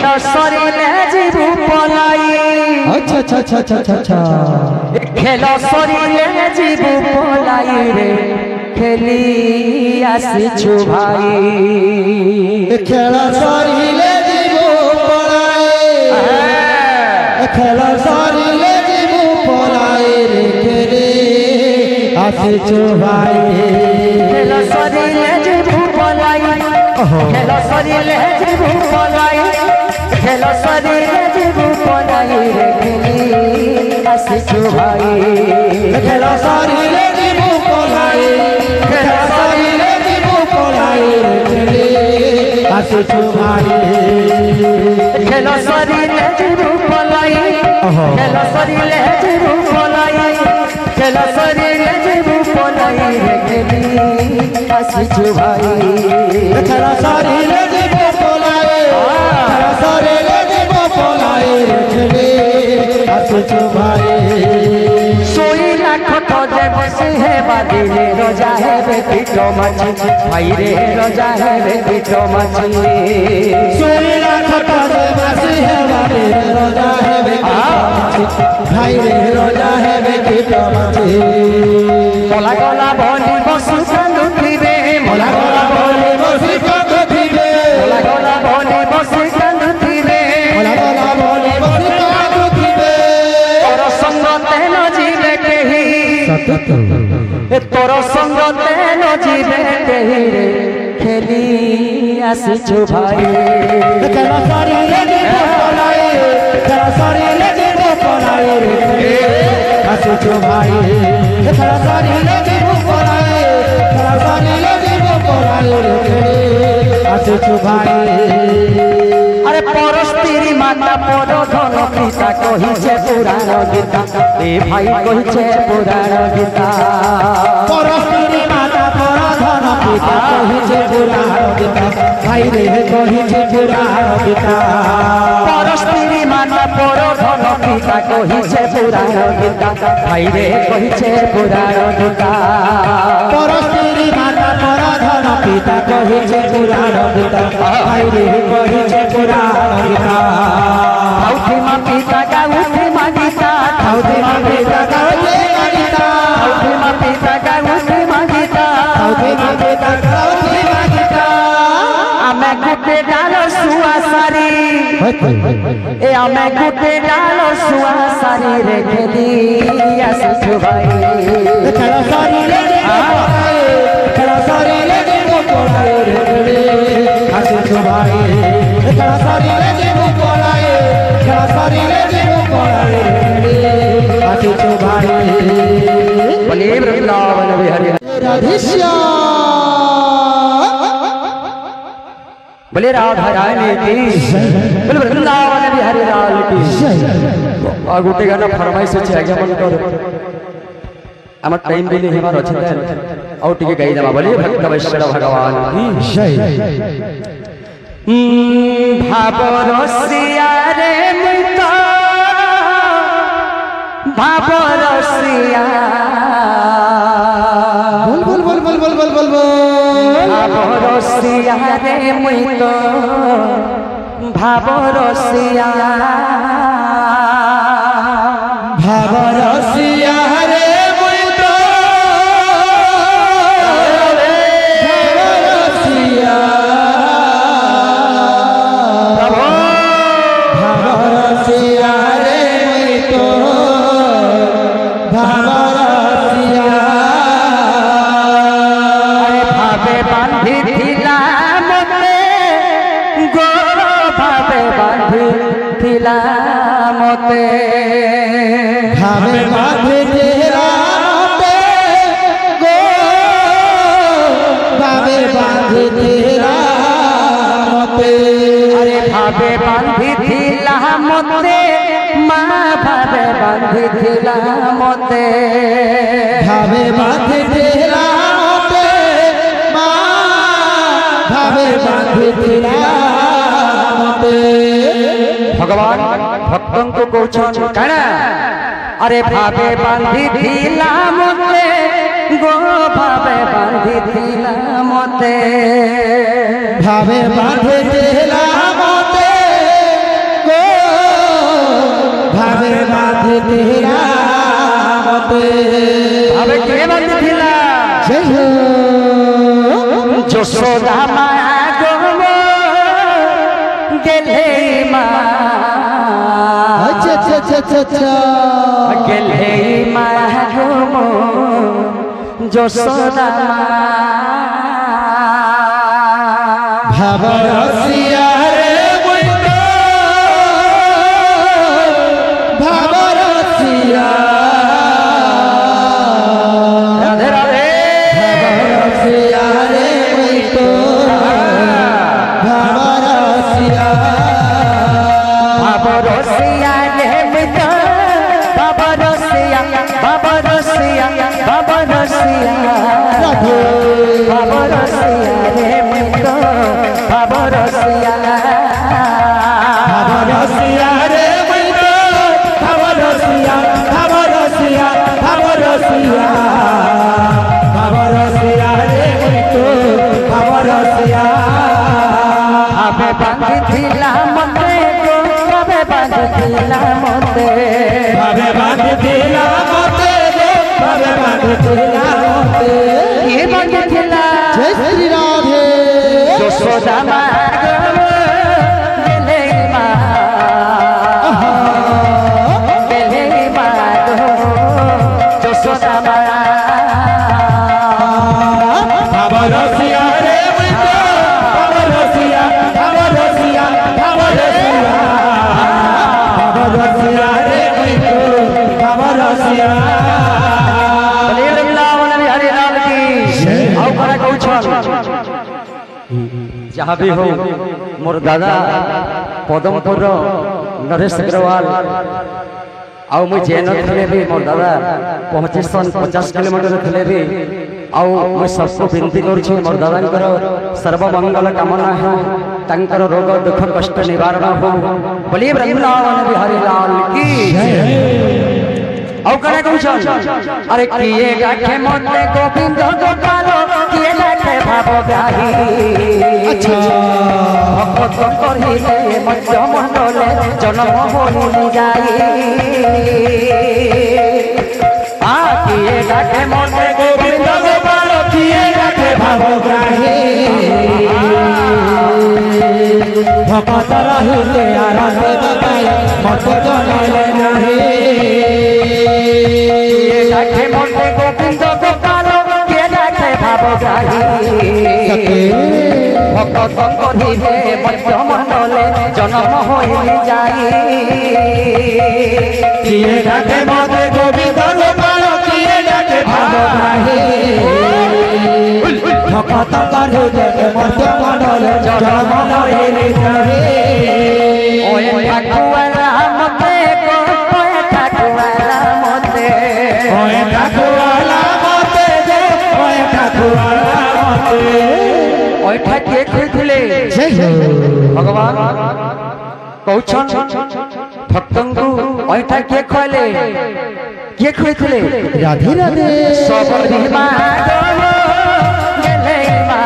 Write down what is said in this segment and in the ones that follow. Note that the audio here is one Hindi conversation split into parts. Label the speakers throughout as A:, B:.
A: खेल सरिले जीवु पलाई
B: अच्छा अच्छा अच्छा अच्छा अच्छा
A: खेल सरिले जीवु पलाई रे खेली आसीछु भाई
B: खेल सरिले जीवु पलाई खेल सरिले जीवु पलाई रे खेली आसीछु भाई
A: खेल सरिले जीवु पलाई खेल सरिले जीवु पलाई खेल सरिले जीवु पलाई रे खेली आसीछु भाई
B: खेल सरिले जीवु पलाई खेल सरिले जीवु पलाई रे खेली आसीछु भाई
A: खेल सरिले जीवु पलाई खेल सरिले जीवु पलाई खेल सरिले जीवु पलाई रे खेली आसीछु भाई
B: खेल सरिले जीवु पलाई खेल सरिले जीवु पलाई रे खेली आसीछु भाई
A: सोईला खट जे बसे है बादिले रोजा है बेटिटो माछी भाई रे रोजा है बेटिटो माछी
B: सोईला खट जे बसे है बादिले रोजा है बेटिटो माछी भाई रे रोजा है बेटिटो माछी
A: मोला गला बनी बसु कांदुथिबे
B: मोला गला बनी बसु कांदुथिबे
A: मोला गला बनी बसु कांदुथिबे
B: मोला गला बनी बसु कांदुथिबे
A: तोर संग तेन जीवे केही तोर संग तेन जीवे केही रे खेली आसीछु भाई
B: खेल सरिले जीवु पलाई खेल सरिले जीवु पलाई रे आसीछु भाई खेल सरिले जीवु पलाई खेल सरिले जीवु पलाई रे आसीछु भाई
A: अरे परस्त्री माता पर धन पिता कहिछे पुराण गीता ए भाई कहिछे पुराण गीता
B: परस्त्री माता पर धन पिता कहिछे पुराण गीता भाई रे कहिछे पुराण गीता
A: परस्त्री माता पर धन पिता कहिछे पुराण गीता भाई रे कहिछे पुराण गीता
B: परस्त्री माता पर धन पिता कहिछे पुराण गीता भाई रे कहिछे पुराण गीता
A: औथी मा पिता गाउथी मा गीता
B: औथी मा पिता गाउथी मा गीता
A: औथी मा पिता गाउथी मा गीता
B: औथी मा पिता गाउथी मा गीता
A: आमे गुटे डाल सुआसारी ए आमे गुटे डाल सुआसारी रे खेली आसीछु भाई
B: खेल सरिले जीवु पलाई खेल सरिले जीवु पलाई रे आसीछु भाई खेल सरिले जीवु पलाई खेल सरिले जीवु पलाई रे आसीछु भाई
A: बोलिए वृंदावन बिहारी बोले राधा रानी की बोले वृंदावन बिहारी लाल की आ गोटे गाना फरमाइश अछि आज्ञा मन कर हमर टाइम भी नहीं हमार अछि और टिके गाई देबा बोलिए भक्त वैष्णव भगवान की भाव रसिया रे मुता भाव रसिया
B: बोल बोल बोल बोल बोल बोल बोल
A: भाव रसिया रे मुतो भाव रसिया
B: भाव रसिया रे मुतो भाव रसिया भाव रसिया रे मुतो भाव रसिया
A: भावे बांधी थिला मते गो भावे बांधी थिला मते
B: भावे बांधी तेरा मते गो भावे बांधी तेरा मते
A: अरे भावे बांधी थिला मते माँ भावे बांधी थिला मते
B: भावे बांधी तेरा मते माँ भावे बांधी तेरा मते
A: भगवान भक्तों को कौन कहना अरे भावे बांधी थिला मते गो भावे बांधी थिला मते
B: भावे बांधी तेरा मते राधे तेरा मते
A: अबे के बांधिला
B: जय हो
A: যশোদা মা গো গেলে মা
B: अच्छा अच्छा अच्छा अच्छा
A: গেলে মা গো যশোদা মা
B: भावरसिया रे मुइतो भावरसिया
A: রাধে রাধে
B: भावरसिया रे मुइतो भावरसिया
A: বাবা রসিয়া রে মিতা বাবা রসিয়া বাবা রসিয়া বাবা রসিয়া
B: राधे
A: বাবা রসিয়া রে মিতা বাবা রসিয়া
B: भावरसिया रे मुइतो भावरसिया भावरसिया भावरसिया भावरसिया रे मुइतो भावरसिया
A: আবে বাঁধিলা মতে গো আবে বাঁধিলা মতে
B: भावे बांधिला मते रे भावे बांधिला मते
A: কি বাঁধিলা
B: जय श्री राधे
A: যশোদা মা গো গেলে মা গেলে মা গো যশোদা মা
B: भावरसिया रे मुइतो भावरसिया भावरसिया भावरसिया भावरसिया रे मुइतो भावरसिया
A: बोले वृंदावन बिहारी लाल की आओ खड़ा कहू छन जहाँ भी हो मोर दादा पदमपुर नरेश अग्रवाल आउ मुझे जेन थे भी मोर दादा 50 किलोमीटर थे भी आउ मुझे सबको विनती करुँ मोर दादा सर्वमंगल कामना है तंकर रोग दुख कष्ट निवारण हो बोलिए वृंदावन बिहारी लाल की आउ कने कहू अरे किए गाखे मते गोविंद गोपाल किए गाखे भाव गाही
B: अच्छा
A: भक्त करिले मध्य मंडले जन्म होई जाई आ किए गाखे मते गोविंद गोपाल किए गाखे भाव गाही
B: भगत रहिले आराधे बताय मत जनले नाही
A: किए गाखे मते गोविंद गोपाल किए गाखे भाव गाही भक्त करिले मध्य मंडले जन्म होई जाई
B: किए डाके मते गोविंद गोपाल किए डाके भाव नाही भगत रहिले मत जनले जन्म होई नाही
A: ओए ठाकुरा मते गो ओए ठाकुरा मते
B: ओए ठाकुरा मते जे ओए ठाकुरा मते
A: ओए ठाके खुदले
B: जय हो
A: भगवान कहछन भक्तंगु ओए ठाके खले के खुदले
B: राधे राधे
A: सबरी मा गेले मा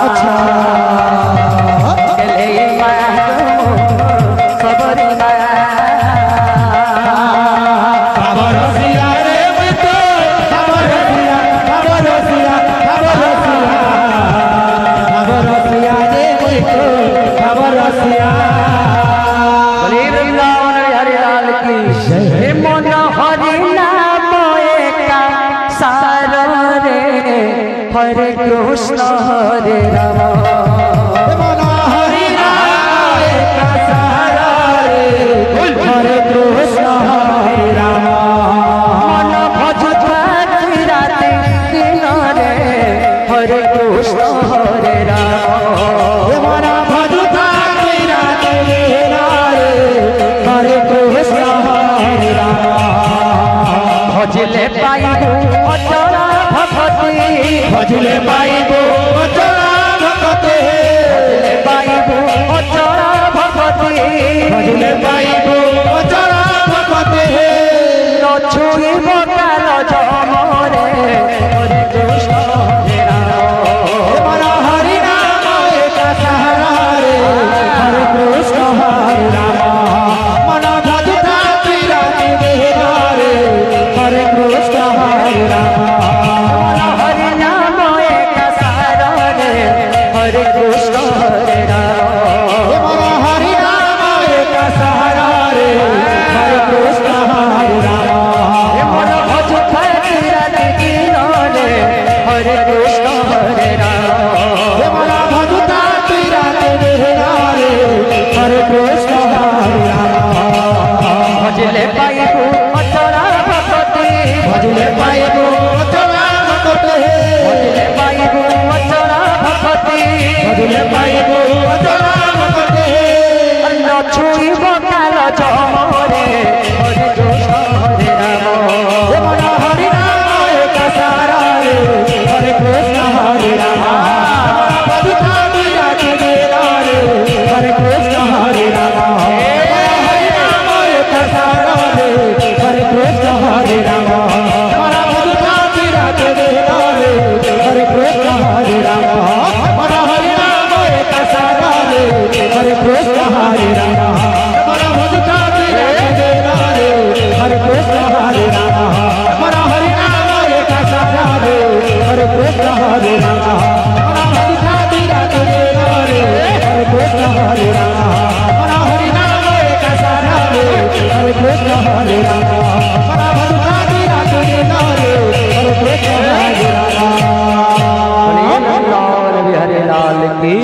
B: अच्छा
A: गेले मा सबरी मा
B: भावरसिया रे मुइतो भावरसिया भावरसिया भावरसिया भावरसिया रे मुइतो भावरसिया
A: बोले वृंदावन बिहारी लाल की हे मन हरि नाम एका सार रे हरे कृष्ण हरे राम
B: मन हरि नाम एक सहारा रे हरे कृष्ण हरे राम
A: मन भजता राते दिन रे हरे कृष्ण हरे राम
B: मन भजुता राते रे हरे कृष्ण हरे राम
A: भजले पाइबू अचरा भगवती
B: भजले पाइबो अचरा भगते
A: भजले पाइबू अचरा भगवती
B: भजले पाइबो अचरा भगते
A: न छुइब काल जमरे हरे कृष्ण हरे राम
B: मन हरि नाम एक सहारा रे हरे कृष्ण हरे राम मन भजुता राते रे पाइले पाइबो जनाम करते
A: न छुईब काल जमरे हरे कृष्ण हरे राम
B: मन हरि नाम एक सारा रे हरे कृष्ण हरे राम बधुता विराट देरा रे हरे कृष्ण हरे राम हरि नाम एक सारा रे हरे कृष्ण हरे राम बधुता विराट देरा रे हरे कृष्ण हरे राम हरि नाम एक सारा रे हरे कृष्ण हरे राम बधुता विराट देरा रे हरे कृष्ण हरे राम हरि नाम एक सारा रे हरे कृष्ण हरे राम बधुता विराट देरा रे हरे कृष्ण हरे राम हरि नाम एक सारा रे हरे कृष्ण हरे राम बधुता विराट देरा रे हरे कृष्ण हरे राम
A: हरे लाल की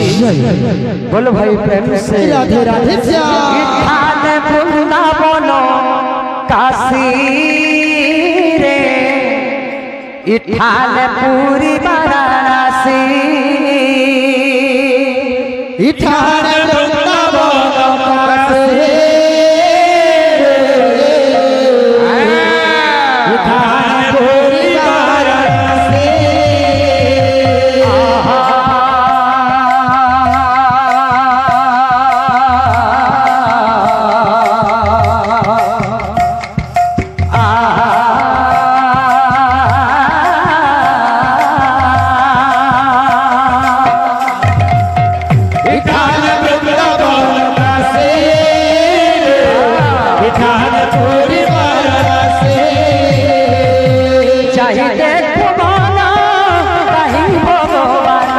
A: बोल भाई प्रेम से
B: राधे राधे
A: इठान वृंदावन काशी रे इठान पूरी वाराणसी
B: इठान वृंदावन काशी इठान पूरी वाराणसी इठान वृंदावन काशी इठान पूरी वाराणसी
A: चाहिए तुम्हारा कहीं भगवान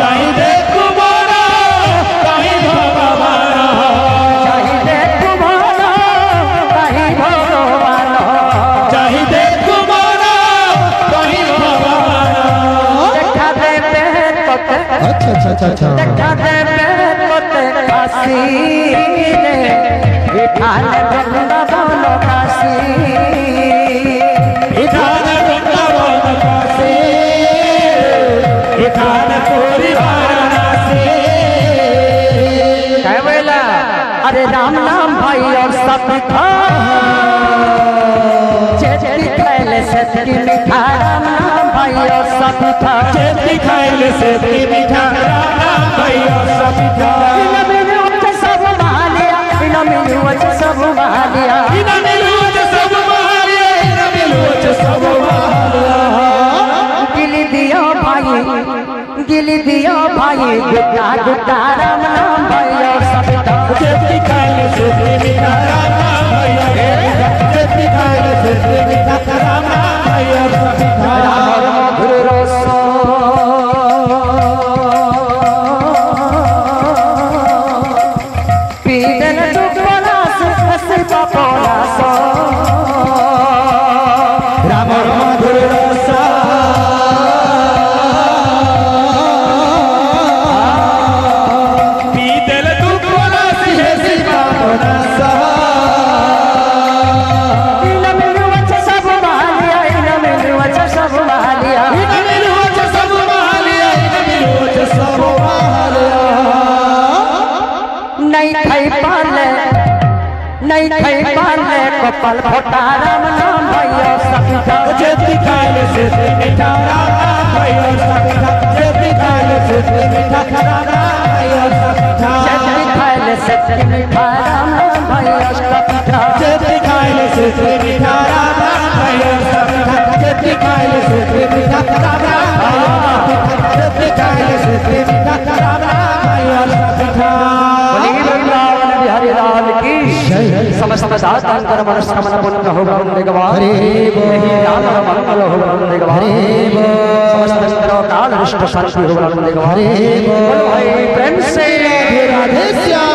B: चाहिए तुम्हारा कहीं भगवान
A: चाहिए तुम्हारा कहीं भगवान
B: चाहिए तुम्हारा कहीं भगवान
A: देखा देते तोते
B: अच्छा
A: देखा देते तोते काशी रे इठान वृंदावन काशी
B: इठान वृंदावन काशी इठान पूरी वाराणसी
A: क्या बोला अरे राम नाम भाई और सब था चेती खैले से तेरी मीठा राम नाम भाई और सब था
B: चेती खाइले से मीठा राम भाई और सबिता
A: इन मिलूं के सब महालिया इन मिलूं के सब महालिया
B: इन मिलूं के सब महालिया इन मिलूं के सब महालिया
A: गिली दियो भाई गुड्डा गुड्डा राम नाम भाई और सब था
B: चेती खाइले से मीठा राम भाई और सबिता चेती खाइले से मीठा राम भाई और सबिता
A: राम मधुर रस पीदन दुपलास हसी पपलास
B: राम मधुर रस पीतल दुपला सिहे सिपा रस
A: इन मिलूं के सब महालिया इन मिलूं के सब महालिया
B: इन मिलूं के सब महालिया इन मिलूं के सब महालिया
A: नहीं खाई पाले कपल फोटा राम नाम भाई और सब था
B: चेती खाइले से मीठा राम भाई और सबिता चेती खाइले से मीठा राम भाई और सबिता
A: चेती खाइले से मीठा राम नाम भाई और सब था
B: चेती खाइले से मीठा राम भाई और सबिता चेती खाइले से मीठा राम भाई और सबिता चेती खाइले से मीठा राम भाई और सबिता
A: बोली वृंदावन बिहारी लाल की समस्त साधन कर मनस्कामना पूर्ण हो वंदे गवाह
B: हरे बोल।
A: राम मंगल हो वंदे गवाह
B: हरे बोल।
A: समस्त स्त्रों काल रिष्ट शांति हो वंदे गवाह
B: हरे बोल।
A: बोल भाई प्रेम से
B: राधे राधे श्याम